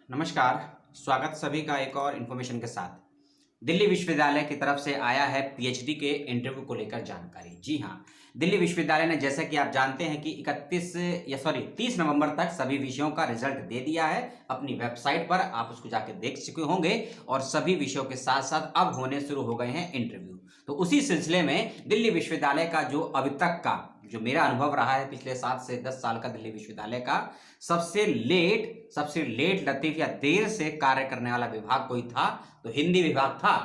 नमस्कार। स्वागत सभी का एक और इन्फॉर्मेशन के साथ। दिल्ली विश्वविद्यालय की तरफ से आया है पीएचडी के इंटरव्यू को लेकर जानकारी। जी हाँ, दिल्ली विश्वविद्यालय ने जैसा कि आप जानते हैं कि 30 नवंबर तक सभी विषयों का रिजल्ट दे दिया है अपनी वेबसाइट पर। आप उसको जाके देख चुके होंगे और सभी विषयों के साथ साथ अब होने शुरू हो गए हैं इंटरव्यू। तो उसी सिलसिले में दिल्ली विश्वविद्यालय का जो अभी तक का जो मेरा अनुभव रहा है पिछले 7 से 10 साल का दिल्ली विश्वविद्यालय का, सबसे लेट लतीफ या देर से कार्य करने वाला विभाग कोई था तो हिंदी विभाग था।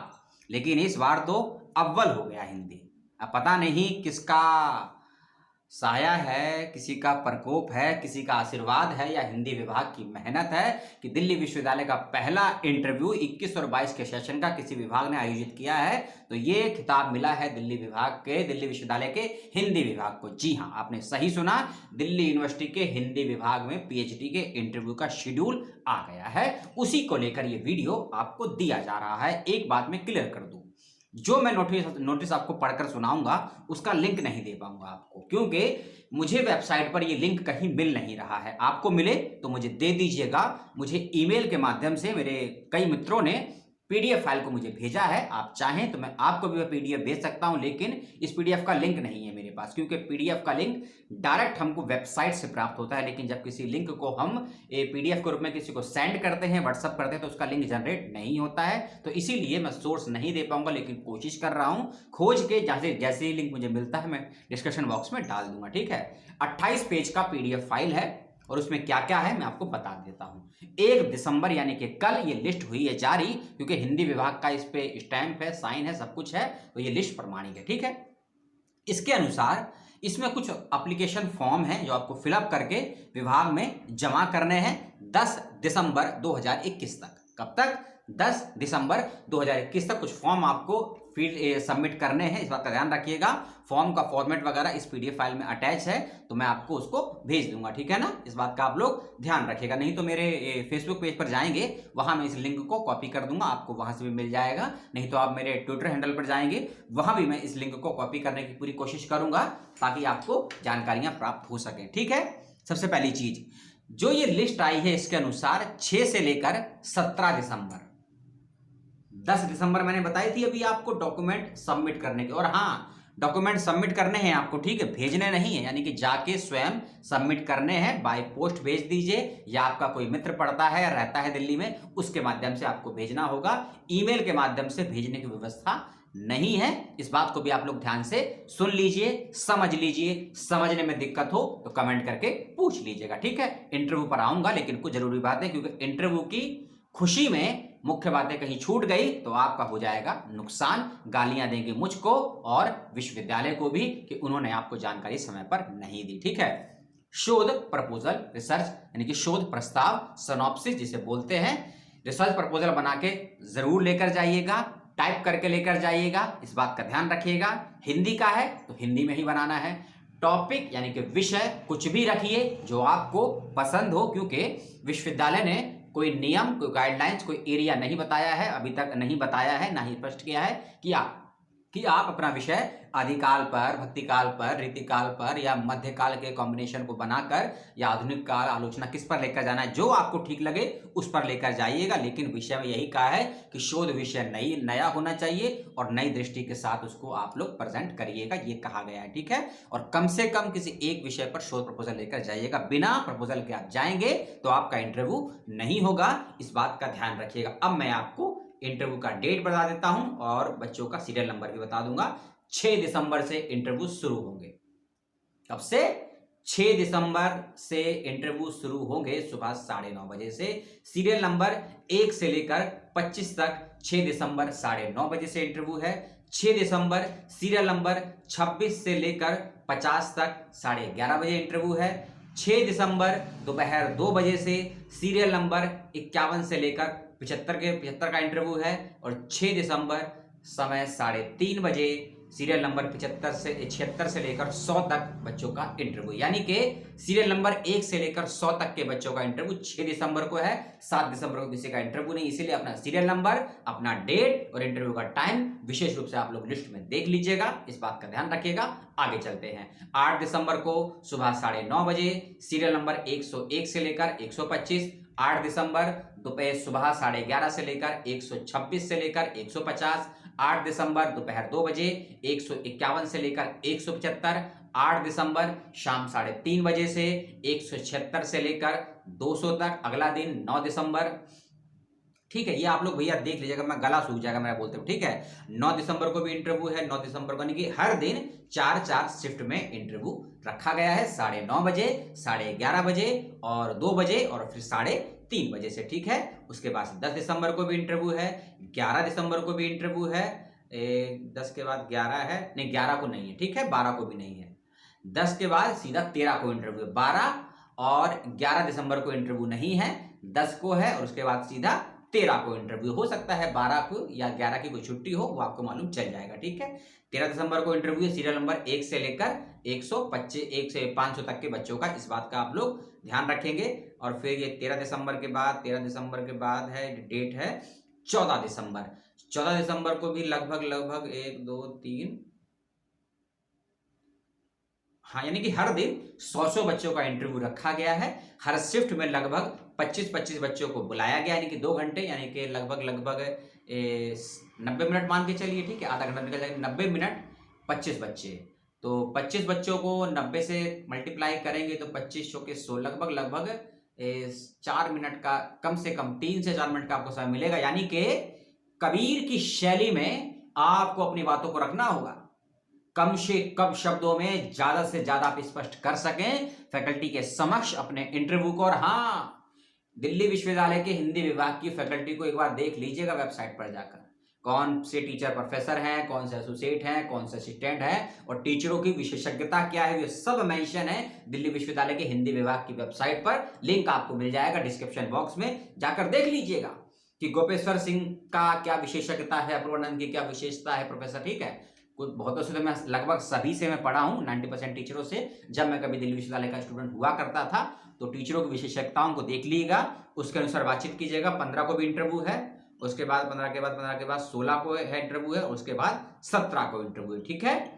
लेकिन इस बार तो अव्वल हो गया हिंदी। अब पता नहीं किसका साया है, किसी का प्रकोप है, किसी का आशीर्वाद है या हिंदी विभाग की मेहनत है कि दिल्ली विश्वविद्यालय का पहला इंटरव्यू 21 और 22 के सेशन का किसी विभाग ने आयोजित किया है। तो ये खिताब मिला है दिल्ली विश्वविद्यालय के हिंदी विभाग को। जी हाँ, आपने सही सुना, दिल्ली यूनिवर्सिटी के हिंदी विभाग में पीएचडी के इंटरव्यू का शेड्यूल आ गया है। उसी को लेकर ये वीडियो आपको दिया जा रहा है। एक बात मैं क्लियर कर दूं, जो मैं नोटिस आपको पढ़कर सुनाऊंगा उसका लिंक नहीं दे पाऊंगा आपको, क्योंकि मुझे वेबसाइट पर ये लिंक कहीं मिल नहीं रहा है। आपको मिले तो मुझे दे दीजिएगा। मुझे ईमेल के माध्यम से मेरे कई मित्रों ने पीडीएफ फाइल को मुझे भेजा है। आप चाहें तो मैं आपको भी पीडीएफ भेज सकता हूं, लेकिन इस पीडीएफ का लिंक नहीं है मेरे पास, क्योंकि पीडीएफ का लिंक डायरेक्ट हमको वेबसाइट से प्राप्त होता है। लेकिन जब किसी लिंक को हम पीडीएफ के रूप में किसी को सेंड करते हैं, व्हाट्सअप करते हैं, तो उसका लिंक जनरेट नहीं होता है। तो इसीलिए मैं सोर्स नहीं दे पाऊंगा, लेकिन कोशिश कर रहा हूं खोज के। जैसे ही लिंक मुझे मिलता है मैं डिस्क्रिप्शन बॉक्स में डाल दूंगा। ठीक है, 28 पेज का पीडीएफ फाइल है और उसमें क्या क्या है मैं आपको बता देता हूं। 1 दिसंबर यानी कि कल ये लिस्ट हुई है जारी, क्योंकि हिंदी विभाग का इस पे स्टैंप है, साइन है, सब कुछ है, तो ये लिस्ट प्रमाणिक है। ठीक है, इसके अनुसार इसमें कुछ एप्लीकेशन फॉर्म है जो आपको फिलअप करके विभाग में जमा करने हैं 10 दिसंबर 2021 तक। कब तक? 10 दिसंबर 2021 तक कुछ फॉर्म आपको सबमिट करने हैं। इस बात का ध्यान रखिएगा। फॉर्म का फॉर्मेट वगैरह इस पीडीएफ फाइल में अटैच है, तो मैं आपको उसको भेज दूंगा। ठीक है ना, इस बात का आप लोग ध्यान रखिएगा। नहीं तो मेरे फेसबुक पेज पर जाएंगे, वहां मैं इस लिंक को कॉपी कर दूंगा, आपको वहां से भी मिल जाएगा। नहीं तो आप मेरे ट्विटर हैंडल पर जाएंगे, वहां भी मैं इस लिंक को कॉपी करने की पूरी कोशिश करूंगा ताकि आपको जानकारियां प्राप्त हो सके। ठीक है, सबसे पहली चीज जो ये लिस्ट आई है, इसके अनुसार 6 से लेकर 17 दिसंबर, 10 दिसंबर मैंने बताई थी अभी आपको डॉक्यूमेंट सबमिट करने के। और हाँ, डॉक्यूमेंट सबमिट करने हैं आपको, ठीक है, भेजने नहीं है, यानी कि जाके स्वयं सबमिट करने हैं। बाय पोस्ट भेज दीजिए, या आपका कोई मित्र पढ़ता है या रहता है दिल्ली में, उसके माध्यम से आपको भेजना होगा। ईमेल के माध्यम से भेजने की व्यवस्था नहीं है। इस बात को भी आप लोग ध्यान से सुन लीजिए, समझ लीजिए। समझने में दिक्कत हो तो कमेंट करके पूछ लीजिएगा। ठीक है, इंटरव्यू पर आऊंगा, लेकिन कुछ जरूरी बातें, क्योंकि इंटरव्यू की खुशी में मुख्य बातें कहीं छूट गई तो आपका हो जाएगा नुकसान। गालियां देंगे मुझको और विश्वविद्यालय को भी कि उन्होंने आपको जानकारी समय पर नहीं दी। ठीक है, शोध प्रपोजल, रिसर्च यानी कि शोध प्रस्ताव, सिनॉप्सिस जिसे बोलते हैं, रिसर्च प्रपोजल बना के जरूर लेकर जाइएगा, टाइप करके लेकर जाइएगा। इस बात का ध्यान रखिएगा। हिंदी का है तो हिंदी में ही बनाना है। टॉपिक यानी कि विषय कुछ भी रखिए जो आपको पसंद हो, क्योंकि विश्वविद्यालय ने कोई नियम, कोई गाइडलाइंस, कोई एरिया नहीं बताया है, अभी तक नहीं बताया है, ना ही स्पष्ट किया है कि आप अपना विषय आदिकाल पर, भक्तिकाल पर, रीतिकाल पर या मध्यकाल के कॉम्बिनेशन को बनाकर या आधुनिक काल आलोचना किस पर लेकर जाना है। जो आपको ठीक लगे उस पर लेकर जाइएगा। लेकिन विषय में यही कहा है कि शोध विषय नया होना चाहिए और नई दृष्टि के साथ उसको आप लोग प्रेजेंट करिएगा, ये कहा गया है। ठीक है, और कम से कम किसी एक विषय पर शोध प्रपोजल लेकर जाइएगा। बिना प्रपोजल के आप जाएंगे तो आपका इंटरव्यू नहीं होगा। इस बात का ध्यान रखिएगा। अब मैं आपको इंटरव्यू का डेट बता देता हूं और बच्चों का सीरियल नंबर भी बता दूंगा। 6 दिसंबर से इंटरव्यू शुरू होंगे। कब से? 6 दिसंबर से इंटरव्यू शुरू होंगे सुबह 9:30 बजे से। सीरियल नंबर 1 से लेकर 25 तक 6 दिसंबर 9:30 बजे से इंटरव्यू है। 6 दिसंबर सीरियल नंबर 26 से लेकर 50 तक 11:30 बजे इंटरव्यू है। 6 दिसंबर दोपहर 2 बजे से सीरियल नंबर 51 से लेकर 75 का इंटरव्यू है। और 6 दिसंबर समय 3:30 बजे सीरियल नंबर 76 से लेकर 100 तक बच्चों का इंटरव्यू, यानी कि सीरियल नंबर 1 से लेकर 100 तक के बच्चों का इंटरव्यू 6 दिसंबर को है। 7 दिसंबर को किसी का इंटरव्यू नहीं, इसीलिए अपना सीरियल नंबर, अपना डेट और इंटरव्यू का टाइम विशेष रूप से आप लोग लिस्ट में देख लीजिएगा। इस बात का ध्यान रखिएगा। आगे चलते हैं। 8 दिसंबर को सुबह 9:30 बजे सीरियल नंबर 101 से लेकर 125, 8 दिसंबर दोपहर सुबह 11:30 से लेकर 126 से लेकर 150। 8 दिसंबर दोपहर 2 बजे 151 से लेकर 175। 8 दिसंबर शाम 3:30 बजे से 176 से लेकर 200 तक। अगला दिन 9 दिसंबर, ठीक है, ये आप लोग भैया देख लीजिएगा, मैं गला सूख जाएगा मेरा बोलते हुए, ठीक है। 9 दिसंबर को भी इंटरव्यू है। 9 दिसंबर को यानी कि हर दिन 4 शिफ्ट में इंटरव्यू रखा गया है, 9:30 बजे, 11:30 बजे और 2 बजे और फिर 3:30 बजे से, ठीक है। उसके बाद 10 दिसंबर को भी इंटरव्यू है, 11 दिसंबर को भी इंटरव्यू है, 10 के बाद 11 है, नहीं 11 को नहीं है, ठीक है, 12 को भी नहीं है। 10 के बाद सीधा 13 को इंटरव्यू है, 12 और 11 दिसंबर को इंटरव्यू नहीं है, 10 को है और उसके बाद सीधा 13 को इंटरव्यू। हो सकता है 12 को या 11 की कोई छुट्टी हो, वो आपको मालूम चल जाएगा, ठीक है। 13 दिसंबर को इंटरव्यू है, सीरियल नंबर 1 से लेकर 125 1 से 500 तक के बच्चों का, इस बात का आप लोग ध्यान रखेंगे। और फिर ये 13 दिसंबर के बाद है डेट है 14 दिसंबर। 14 दिसंबर को भी लगभग 1 2 3, हाँ, यानी कि हर दिन 100 बच्चों का इंटरव्यू रखा गया है। हर शिफ्ट में लगभग 25 बच्चों को बुलाया गया, यानी कि 2 घंटे, यानी कि लगभग 90 मिनट मान के चलिए, ठीक है, आधा घंटा निकल जाएगा, 90 मिनट 25 बच्चे। तो 25 बच्चों को 90 से मल्टीप्लाई करेंगे तो 25 के 100, लगभग 4 मिनट का, कम से कम 3 से 4 मिनट का आपको समय मिलेगा। यानी कि कबीर की शैली में आपको अपनी बातों को रखना होगा, कम से कम शब्दों में ज्यादा से ज्यादा आप स्पष्ट कर सकें फैकल्टी के समक्ष अपने इंटरव्यू को। और हाँ, दिल्ली विश्वविद्यालय के हिंदी विभाग की फैकल्टी को एक बार देख लीजिएगा वेबसाइट पर जाकर, कौन से टीचर प्रोफेसर हैं, कौन से एसोसिएट हैं, कौन से असिस्टेंट हैं और टीचरों की विशेषज्ञता क्या है, ये सब मेंशन है दिल्ली विश्वविद्यालय के हिंदी विभाग की वेबसाइट पर। लिंक आपको मिल जाएगा डिस्क्रिप्शन बॉक्स में, जाकर देख लीजिएगा कि गोपेश्वर सिंह का क्या विशेषज्ञता है, अपूर्वानंद की क्या विशेषता है प्रोफेसर, ठीक है। कुछ बहुतों से तो मैं लगभग सभी से मैं पढ़ा हूँ, 90% टीचरों से। जब मैं कभी दिल्ली विश्वविद्यालय का स्टूडेंट हुआ करता था तो टीचरों की विशेषज्ञताओं को देख लीजिएगा, उसके अनुसार बातचीत कीजिएगा। 15 को भी इंटरव्यू है, उसके बाद 15 के बाद 16 को है इंटरव्यू है, उसके बाद 17 को इंटरव्यू है, ठीक है।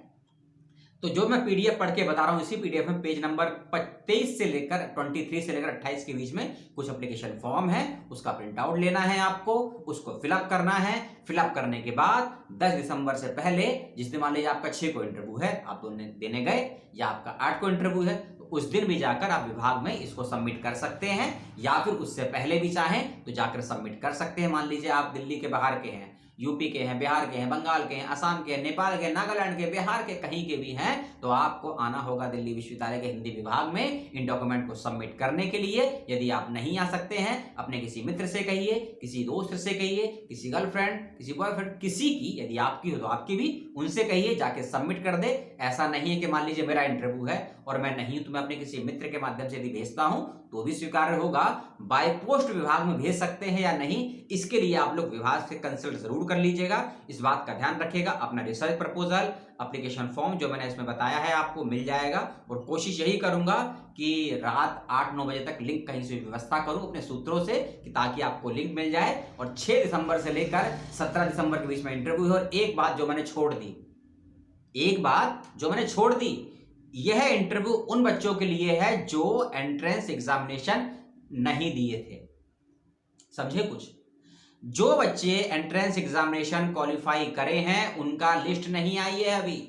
तो जो मैं पीडीएफ पढ़ के बता रहा हूं, इसी पीडीएफ में पेज नंबर 23 से लेकर 23 से लेकर 28 के बीच में कुछ एप्लीकेशन फॉर्म है, उसका प्रिंट आउट लेना है आपको, उसको फिलअप करना है। फिलअप करने के बाद 10 दिसंबर से पहले, जिस दिन मान लीजिए आपका 6 को इंटरव्यू है, आप दोनों देने गए, या आपका 8 को इंटरव्यू है, तो उस दिन भी जाकर आप विभाग में इसको सबमिट कर सकते हैं, या फिर उससे पहले भी चाहें तो जाकर सबमिट कर सकते हैं। मान लीजिए आप दिल्ली के बाहर के हैं, यूपी के हैं, बिहार के हैं, बंगाल के हैं, असम के हैं, नेपाल के, नागालैंड के, बिहार के, कहीं के भी हैं, तो आपको आना होगा दिल्ली विश्वविद्यालय के हिंदी विभाग में इन डॉक्यूमेंट को सबमिट करने के लिए। यदि आप नहीं आ सकते हैं, अपने किसी मित्र से कहिए, किसी दोस्त से कहिए, किसी गर्लफ्रेंड, किसी बॉयफ्रेंड, किसी की, यदि आपकी हो तो आपकी भी, उनसे कहिए, जाके सबमिट कर दे। ऐसा नहीं है कि मान लीजिए मेरा इंटरव्यू है और मैं नहीं हूं, तो मैं अपने किसी मित्र के माध्यम से यदि भेजता हूं तो भी स्वीकार्य होगा। बाय पोस्ट विभाग में भेज सकते हैं या नहीं, इसके लिए आप लोग विभाग से कंसल्ट जरूर कर लीजिएगा, इस बात का ध्यान रखिएगा। अपना रिसर्च प्रपोजल, एप्लीकेशन फॉर्म जो मैंने इसमें बताया है आपको मिल जाएगा, और कोशिश यही करूंगा कि रात 8-9 बजे तक लिंक कहीं से व्यवस्था करूं अपने सूत्रों से, कि ताकि आपको लिंक मिल जाए। और 6 दिसंबर से लेकर 17 दिसंबर के बीच में इंटरव्यू है। और एक बात जो मैंने छोड़ दी, यह इंटरव्यू उन बच्चों के लिए है जो एंट्रेंस एग्जामिनेशन नहीं दिए थे। समझे कुछ? जो बच्चे एंट्रेंस एग्जामिनेशन क्वालिफाई करे हैं उनका लिस्ट नहीं आई है अभी,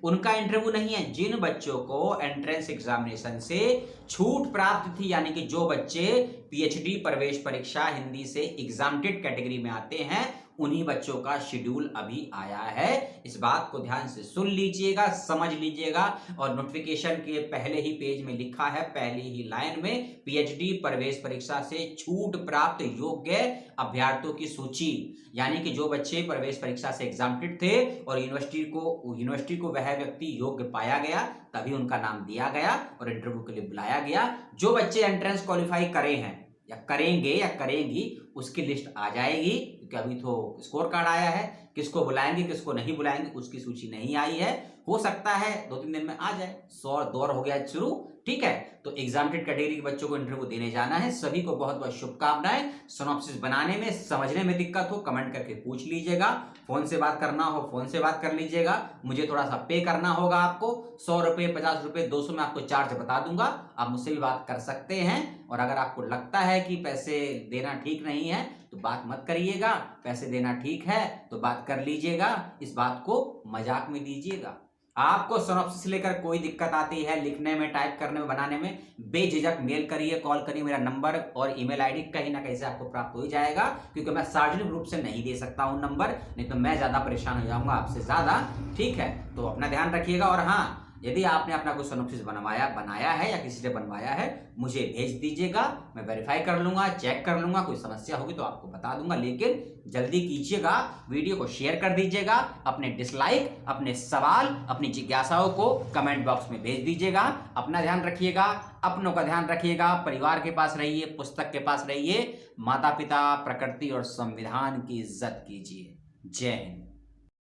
उनका इंटरव्यू नहीं है। जिन बच्चों को एंट्रेंस एग्जामिनेशन से छूट प्राप्त थी, यानी कि जो बच्चे पीएचडी प्रवेश परीक्षा हिंदी से एग्जाम्प्टेड कैटेगरी में आते हैं, उन्हीं बच्चों का शेड्यूल अभी आया है। इस बात को ध्यान से सुन लीजिएगा, समझ लीजिएगा। और नोटिफिकेशन के पहले ही पेज में लिखा है, पहली ही लाइन में, पीएचडी प्रवेश परीक्षा से छूट प्राप्त योग्य अभ्यर्थियों की सूची, यानी कि जो बच्चे प्रवेश परीक्षा से एग्जाम्प्टेड थे और यूनिवर्सिटी को वह व्यक्ति योग्य पाया गया, तभी उनका नाम दिया गया और इंटरव्यू के लिए बुलाया गया। जो बच्चे एंट्रेंस क्वालिफाई करे हैं या करेंगे या करेंगी, उसकी लिस्ट आ जाएगी, क्योंकि अभी तो स्कोर कार्ड आया है। किसको बुलाएंगे किसको नहीं बुलाएंगे उसकी सूची नहीं आई है, हो सकता है 2-3 दिन में आ जाए। 100 दौर हो गया शुरू, ठीक है, तो एग्जामिनेड कैटेगरी के बच्चों को इंटरव्यू देने जाना है। सभी को बहुत बहुत शुभकामनाएं। सिनॉप्सिस बनाने में, समझने में दिक्कत हो कमेंट करके पूछ लीजिएगा। फोन से बात करना हो फोन से बात कर लीजिएगा। मुझे थोड़ा सा पे करना होगा आपको, 100 रुपये, 50 रुपये, 200 में आपको चार्ज बता दूंगा। आप मुझसे भी बात कर सकते हैं। और अगर आपको लगता है कि पैसे देना ठीक नहीं है तो बात मत करिएगा। पैसे देना ठीक है तो बात कर लीजिएगा, इस बात को मजाक में लीजिएगा। आपको सिनॉप्सिस लेकर कोई दिक्कत आती है लिखने में, टाइप करने में, बनाने में, बेझिझक मेल करिए, कॉल करिए। मेरा नंबर और ईमेल आईडी कहीं ना कहीं से आपको प्राप्त हो ही जाएगा, क्योंकि मैं सार्वजनिक रूप से नहीं दे सकता हूं नंबर, नहीं तो मैं ज्यादा परेशान हो जाऊंगा आपसे ज्यादा। ठीक है, तो अपना ध्यान रखिएगा। और हाँ, यदि आपने अपना कोई सिनॉप्सिस बनाया है या किसी से बनवाया है, मुझे भेज दीजिएगा। मैं वेरीफाई कर लूंगा, चेक कर लूंगा। कोई समस्या होगी तो आपको बता दूंगा, लेकिन जल्दी कीजिएगा। वीडियो को शेयर कर दीजिएगा। अपने डिसलाइक, अपने सवाल, अपनी जिज्ञासाओं को कमेंट बॉक्स में भेज दीजिएगा। अपना ध्यान रखिएगा, अपनों का ध्यान रखिएगा। परिवार के पास रहिए, पुस्तक के पास रहिए। माता पिता, प्रकृति और संविधान की इज्जत कीजिए। जय हिंद।